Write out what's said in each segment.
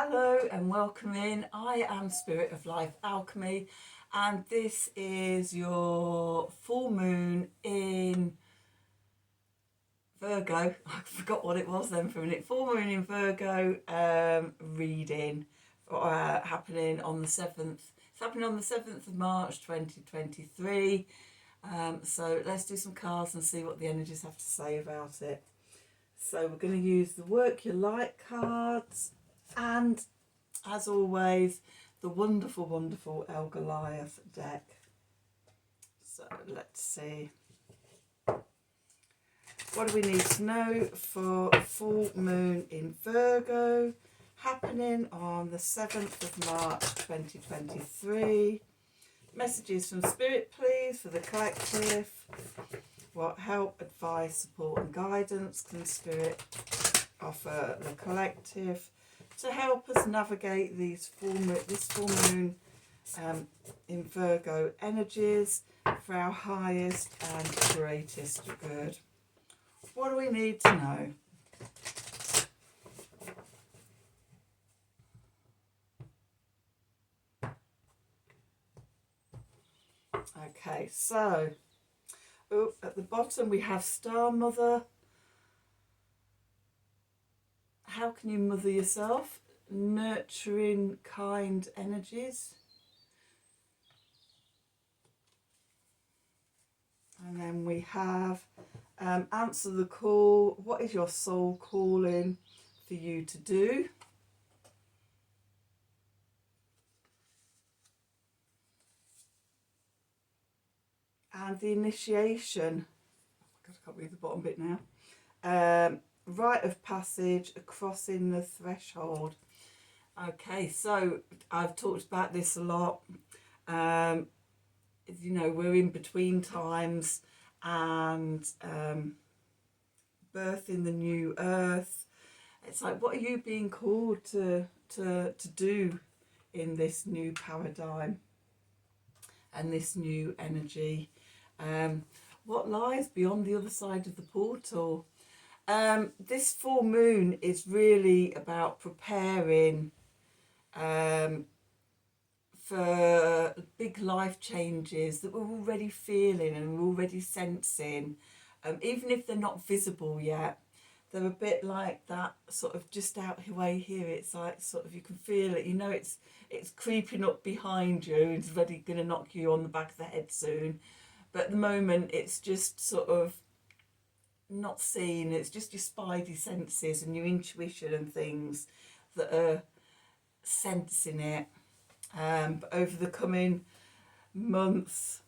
Hello and welcome in. I am Spirit of Life Alchemy, and this is your full moon in Virgo. I forgot what it was then for a minute. Full moon in Virgo reading happening on the 7th. It's happening on the 7th of March 2023. So let's do some cards and see what the energies have to say about it. So we're going to use the Work Your Light cards and, as always, the wonderful, wonderful El Goliath deck. So let's see. What do we need to know for full moon in Virgo, happening on the 7th of March 2023? Messages from Spirit, please, for the collective. What help, advice, support and guidance can Spirit offer the collective to help us navigate this full moon in Virgo energies for our highest and greatest good? What do we need to know? Okay, so at the bottom we have Star Mother. How can you mother yourself? Nurturing, kind energies. And then we have answer the call. What is your soul calling for you to do? And the initiation. Oh my God, I can't read the bottom bit now. Rite of passage, crossing the threshold. Okay, so I've talked about this a lot. You know, we're in between times and birthing the new earth. It's like, what are you being called to do in this new paradigm and this new energy? What lies beyond the other side of the portal? This full moon is really about preparing for big life changes that we're already feeling and we're already sensing. Even if they're not visible yet, they're a bit like that, sort of just out way here. It's like sort of, you can feel it, you know, it's creeping up behind you. It's really going to knock you on the back of the head soon. But at the moment, it's just sort of not seen. It's just your spidey senses and your intuition and things that are sensing it. But over the coming months,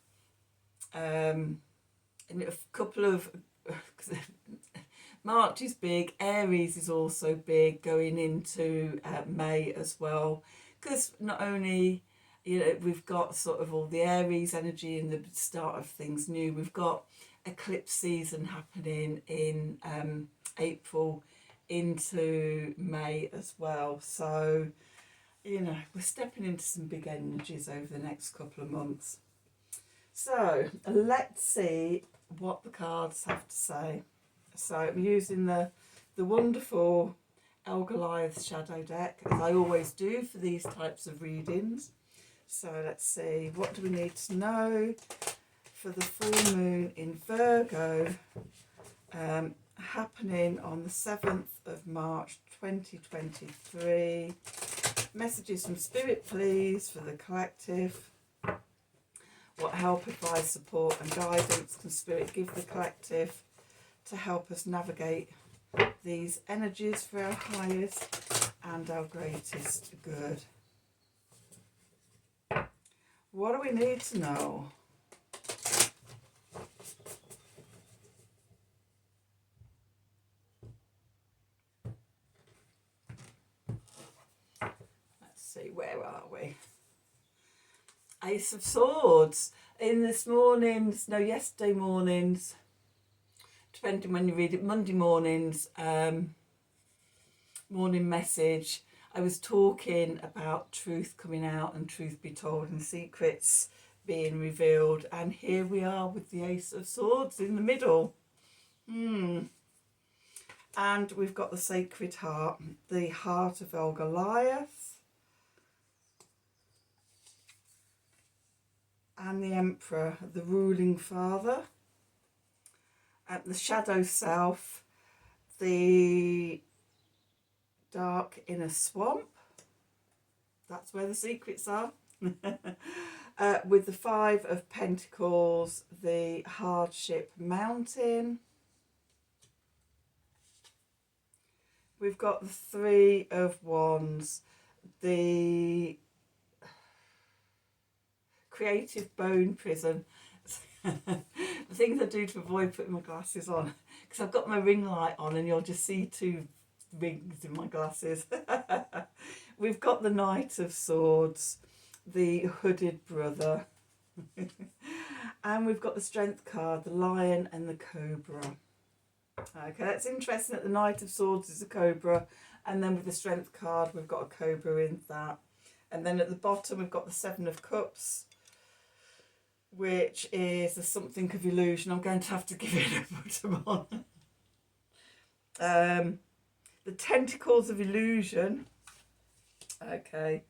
in a couple of March is big, Aries is also big going into May as well, because not only, you know, we've got sort of all the Aries energy in the start of things new, we've got eclipse season happening in April into May as well. So, you know, we're stepping into some big energies over the next couple of months. So let's see what the cards have to say. So I'm using the wonderful El Goliath shadow deck, as I always do for these types of readings. So let's see, what do we need to know for the full moon in Virgo, happening on the 7th of March 2023. Messages from Spirit, please, for the collective. What help, advice, support and guidance can Spirit give the collective to help us navigate these energies for our highest and our greatest good? What do we need to know? Let's see, where are we? Ace of Swords. In this morning's, no, yesterday morning's, depending when you read it, Monday morning's morning message, I was talking about truth coming out and truth be told and secrets being revealed, and here we are with the Ace of Swords in the middle. And we've got the Sacred Heart, the Heart of El Goliath, and the Emperor, the Ruling Father, and the Shadow Self, the Dark Inner Swamp. That's where the secrets are. With the Five of Pentacles, the Hardship Mountain. We've got the Three of Wands, the Creative Bone Prison. The things I do to avoid putting my glasses on, because I've got my ring light on and you'll just see two rings in my glasses. We've got the Knight of Swords, the Hooded Brother, and we've got the Strength card, the Lion and the Cobra. Okay, that's interesting that the Knight of Swords is a Cobra, and then with the Strength card we've got a Cobra in that. And then at the bottom we've got the Seven of Cups, which is the Something of Illusion. I'm going to have to give it a bottom on. The Tentacles of Illusion. Okay.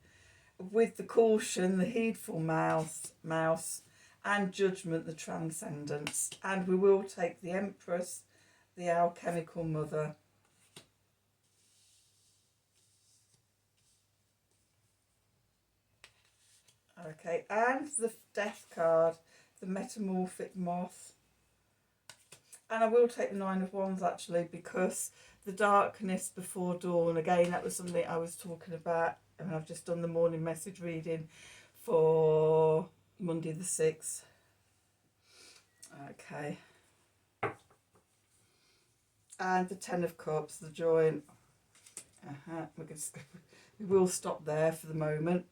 With the Caution, the Heedful Mouse, and Judgment, the Transcendence. And we will take the Empress, the Alchemical Mother. Okay, and the Death card, the Metamorphic Moth. And I will take the Nine of Wands actually, because the Darkness Before Dawn, again, that was something I was talking about, and I've just done the morning message reading for Monday the 6th. Okay. And the Ten of Cups, the Joy. We will stop there for the moment.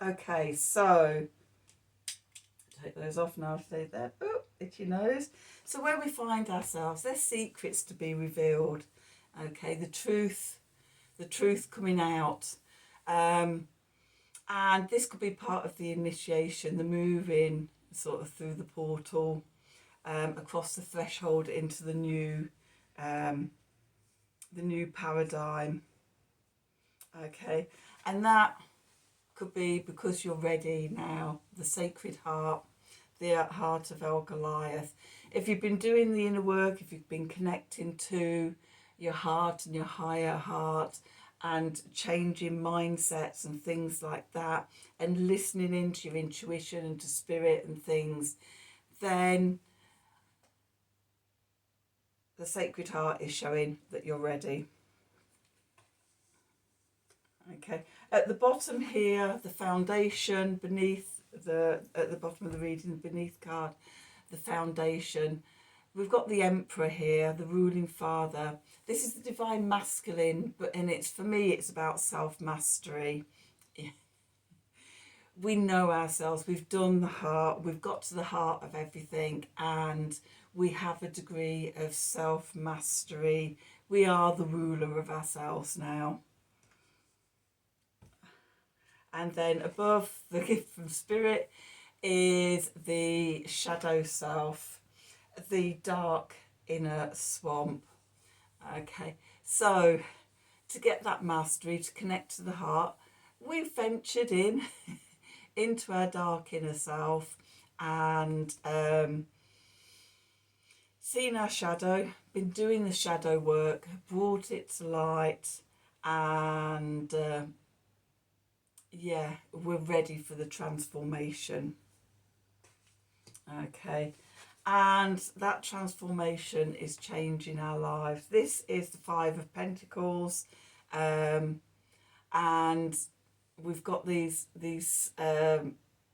Okay, so take those off now. Stay there. Oh, itchy nose. So where we find ourselves, there's secrets to be revealed. Okay, the truth coming out. And this could be part of the initiation, the moving sort of through the portal, across the threshold into the new paradigm. Okay, and that could be because you're ready now. The Sacred Heart, the Heart of El Goliath. If you've been doing the inner work, if you've been connecting to your heart and your higher heart, and changing mindsets and things like that, and listening into your intuition and to spirit and things, then the Sacred Heart is showing that you're ready. Okay, at the bottom here, the foundation beneath at the bottom of the reading, beneath card, the foundation, we've got the Emperor here, the Ruling Father. This is the Divine Masculine, and it's, for me, it's about self-mastery. We know ourselves, we've done the heart, we've got to the heart of everything, and we have a degree of self-mastery. We are the ruler of ourselves now. And then above, the gift from Spirit is the Shadow Self, the Dark Inner Swamp. Okay, so to get that mastery, to connect to the heart, we've ventured into our dark inner self and seen our shadow, been doing the shadow work, brought it to light, and yeah, we're ready for the transformation. Okay, and that transformation is changing our lives. This is the Five of Pentacles, and we've got these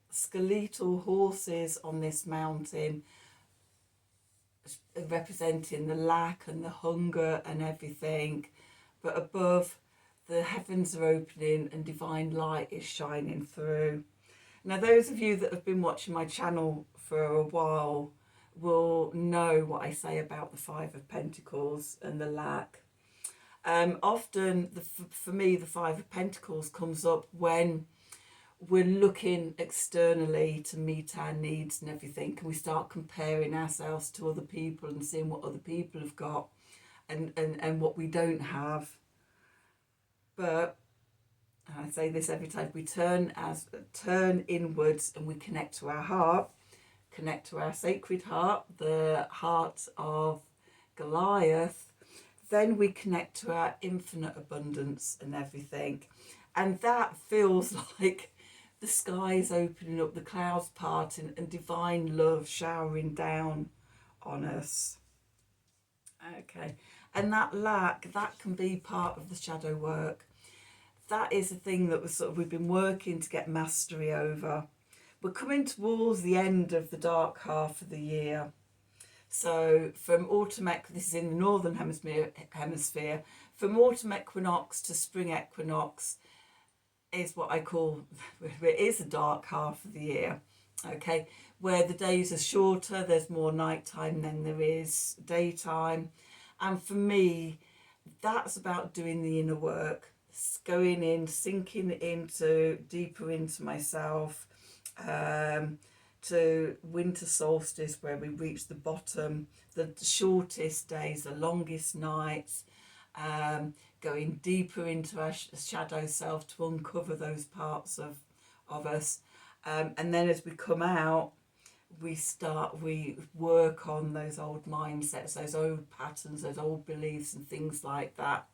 skeletal horses on this mountain, representing the lack and the hunger and everything, but above, the heavens are opening and divine light is shining through. Now, those of you that have been watching my channel for a while will know what I say about the Five of Pentacles and the lack. Often, for me, the Five of Pentacles comes up when we're looking externally to meet our needs and everything, and we start comparing ourselves to other people and seeing what other people have got. and what we don't have. But and I say this every time, we turn inwards and we connect to our heart, connect to our sacred heart, the heart of Goliath, then we connect to our infinite abundance and everything. And that feels like the skies opening up, the clouds parting, and divine love showering down on us. Okay. And that lack, that can be part of the shadow work. That is a thing that we've been working to get mastery over. We're coming towards the end of the dark half of the year. So from autumn, this is in the northern hemisphere, from autumn equinox to spring equinox is what I call, it is a dark half of the year, okay, where the days are shorter, there's more nighttime than there is daytime. And for me, that's about doing the inner work, going in, sinking into deeper into myself, to winter solstice where we reach the bottom, the shortest days, the longest nights, going deeper into our shadow self to uncover those parts of us. And then as we come out, we work on those old mindsets, those old patterns, those old beliefs and things like that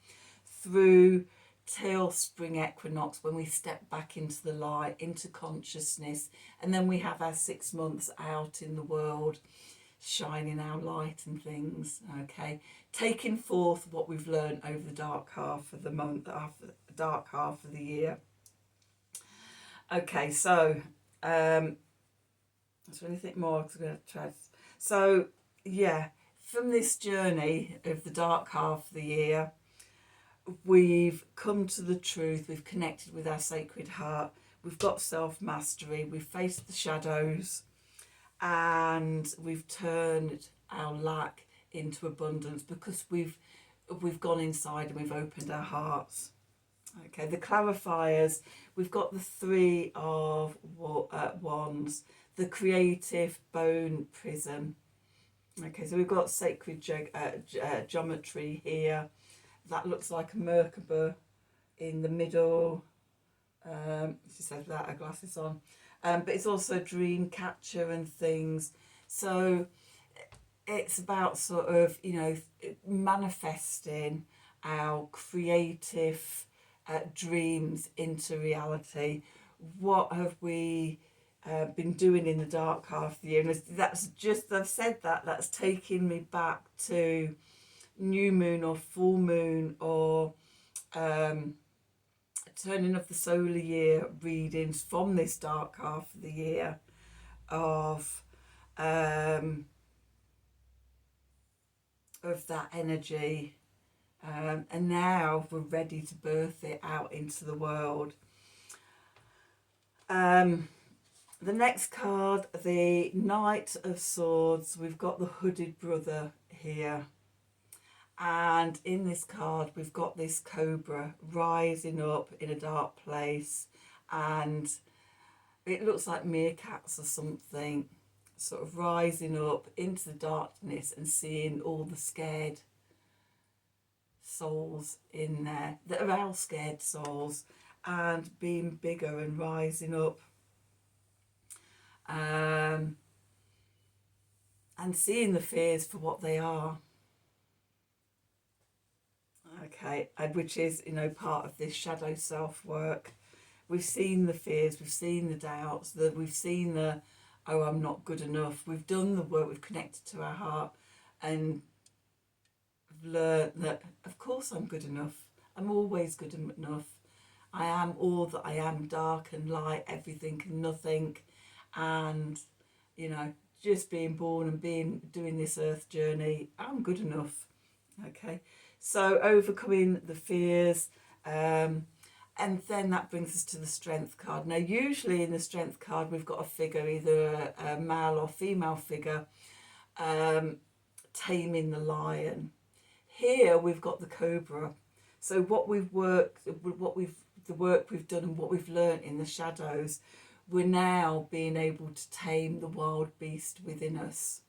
through till spring equinox, when we step back into the light, into consciousness, and then we have our 6 months out in the world, shining our light and things, okay, taking forth what we've learned over the dark half of the month, after the dark half of the year. Okay, so is there anything more I was going to try? So yeah, from this journey of the dark half of the year, we've come to the truth, we've connected with our sacred heart, we've got self-mastery, we've faced the shadows, and we've turned our lack into abundance because we've gone inside and we've opened our hearts. Okay, the clarifiers, we've got the Three of Wands, the creative bone prism. Okay, so we've got sacred geometry here. That looks like a Merkaba in the middle. She says without her glasses on. But it's also dream catcher and things. So it's about sort of, manifesting our creative dreams into reality. What have we been doing in the dark half of the year? And that's just, I've said that's taking me back to new moon or full moon or turning of the solar year readings from this dark half of the year of that energy, and now we're ready to birth it out into the world. The next card, the Knight of Swords, we've got the hooded brother here. And in this card, we've got this cobra rising up in a dark place. And it looks like meerkats or something, sort of rising up into the darkness and seeing all the scared souls in there that are our scared souls, and being bigger and rising up. And seeing the fears for what they are. Okay, and which is, part of this shadow self work. We've seen the fears, we've seen the doubts, we've seen the, oh, I'm not good enough. We've done the work, we've connected to our heart and learned that, of course, I'm good enough. I'm always good enough. I am all that I am, dark and light, everything and nothing. And, just being born and doing this earth journey, I'm good enough. Okay, so overcoming the fears, and then that brings us to the strength card. Now, usually in the strength card, we've got a figure, either a male or female figure, taming the lion. Here we've got the cobra. So the work we've done and what we've learnt in the shadows, we're now being able to tame the wild beast within us.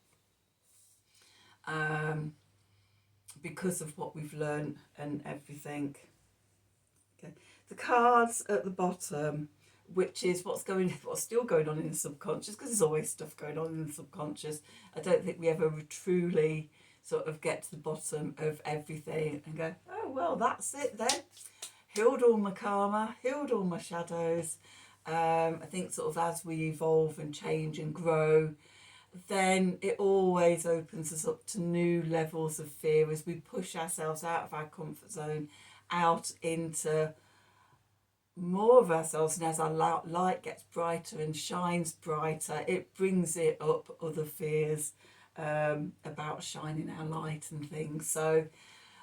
because of what we've learned and everything. Okay. The cards at the bottom, which is what's still going on in the subconscious, because there's always stuff going on in the subconscious. I don't think we ever truly sort of get to the bottom of everything and go, oh well, that's it then. Healed all my karma, healed all my shadows. I think sort of as we evolve and change and grow, then it always opens us up to new levels of fear as we push ourselves out of our comfort zone, out into more of ourselves. And as our light gets brighter and shines brighter, it brings it up other fears about shining our light and things. So,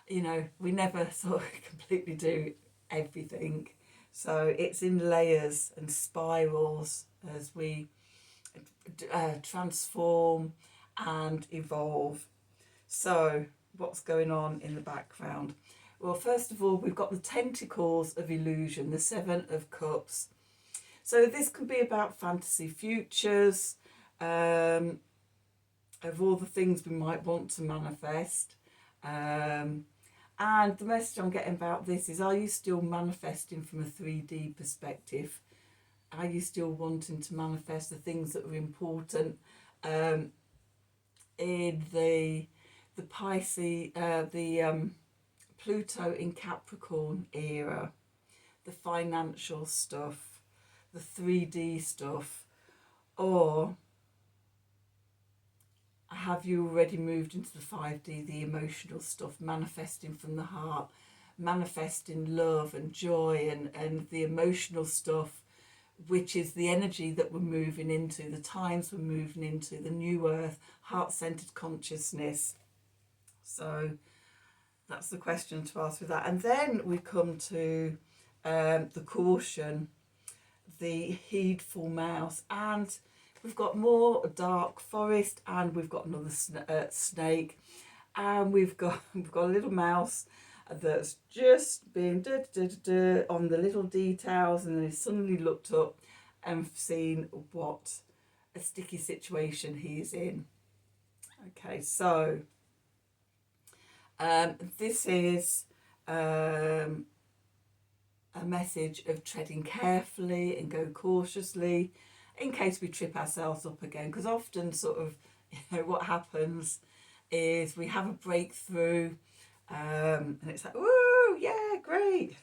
you know, we never sort of completely do everything. So it's in layers and spirals as we transform and evolve. So what's going on in the background? Well, first of all, we've got the tentacles of illusion, the Seven of Cups. So this can be about fantasy futures, of all the things we might want to manifest. And the message I'm getting about this is, are you still manifesting from a 3D perspective? Are you still wanting to manifest the things that are important in the Pisces, the Pluto in Capricorn era, the financial stuff, the 3D stuff, or have you already moved into the 5D, the emotional stuff, manifesting from the heart, manifesting love and joy and the emotional stuff, which is the energy that we're moving into, the times we're moving into, the new earth, heart-centered consciousness. So that's the question to ask with that. And then we come to the caution, the heedful mouse, and we've got more dark forest, and we've got another snake, and we've got a little mouse that's just been on the little details, and then he's suddenly looked up and seen what a sticky situation he's in. Okay, so this is a message of treading carefully and go cautiously in case we trip ourselves up again, because often sort of, you know, what happens is we have a breakthrough and it's like, woo, yeah, great.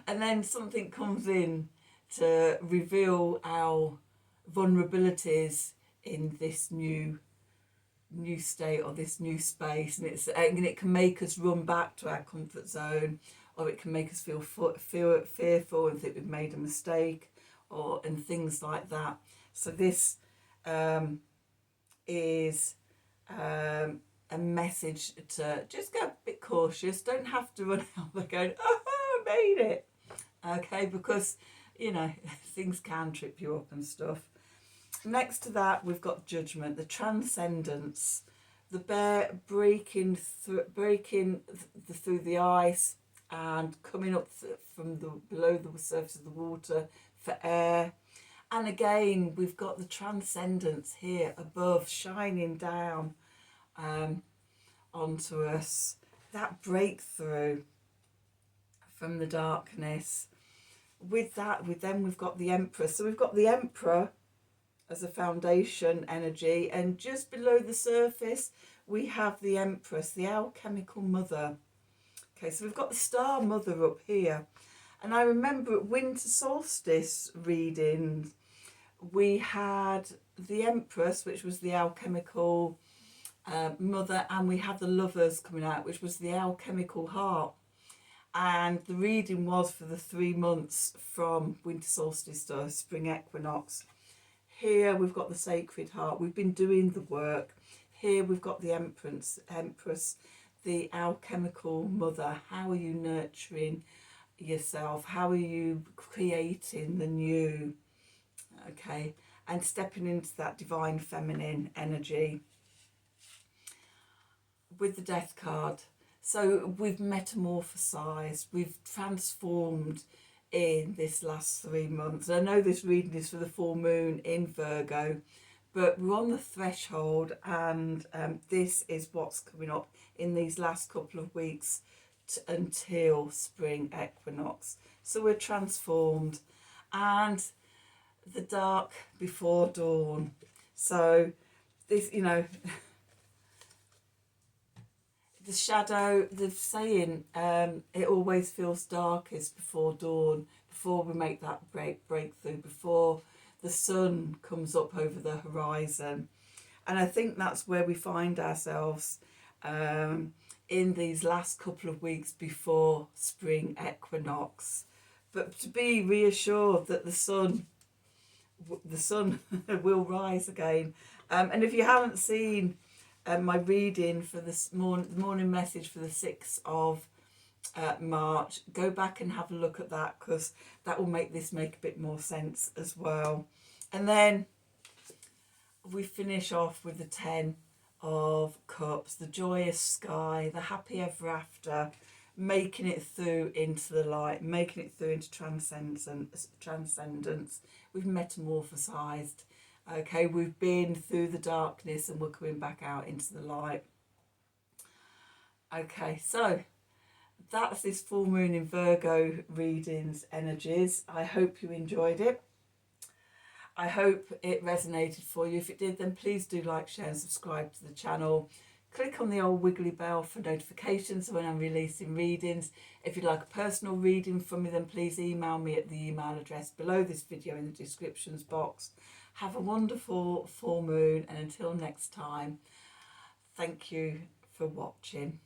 And then something comes in to reveal our vulnerabilities in this new state or this new space, and it can make us run back to our comfort zone, or it can make us feel fearful and think we've made a mistake, and things like that. So this is a message to just go a bit cautious. Don't have to run out there going, oh, I made it. Okay, because, you know, things can trip you up and stuff. Next to that, we've got judgment, the transcendence, the bear breaking through the ice and coming up from below the surface of the water for air. And again, we've got the transcendence here above, shining down onto us. That breakthrough from the darkness. With them, we've got the Empress. So we've got the Emperor as a foundation energy, and just below the surface we have the Empress, the alchemical mother. Okay, so we've got the star mother up here, and I remember at winter solstice readings we had the Empress, which was the alchemical mother, and we had the Lovers coming out, which was the alchemical heart. And the reading was for the 3 months from winter solstice to spring equinox. Here we've got the Sacred Heart. We've been doing the work. Here we've got the Empress, the alchemical mother. How are you nurturing yourself? How are you creating the new? Okay, and stepping into that divine feminine energy. With the Death card, so we've metamorphosized, we've transformed in this last 3 months. I know this reading is for the full moon in Virgo, but we're on the threshold, and this is what's coming up in these last couple of weeks until spring equinox. So we're transformed, and the dark before dawn. So this, you know, the shadow, the saying, it always feels darkest before dawn, before we make that breakthrough, before the sun comes up over the horizon. And I think that's where we find ourselves in these last couple of weeks before spring equinox. But to be reassured that the sun will rise again. And if you haven't seen my reading for this morning message for the 6th of March, go back and have a look at that, because that will make this make a bit more sense as well. And then we finish off with the 10 of Cups, the joyous sky, the happy ever after, making it through into the light, making it through into transcendence. We've metamorphosized. Okay, we've been through the darkness and we're coming back out into the light. Okay, so that's this full moon in Virgo readings energies. I hope you enjoyed it. I hope it resonated for you. If it did, then please do like, share and subscribe to the channel. Click on the old wiggly bell for notifications when I'm releasing readings. If you'd like a personal reading from me, then please email me at the email address below this video in the descriptions box. Have a wonderful full moon, and until next time, thank you for watching.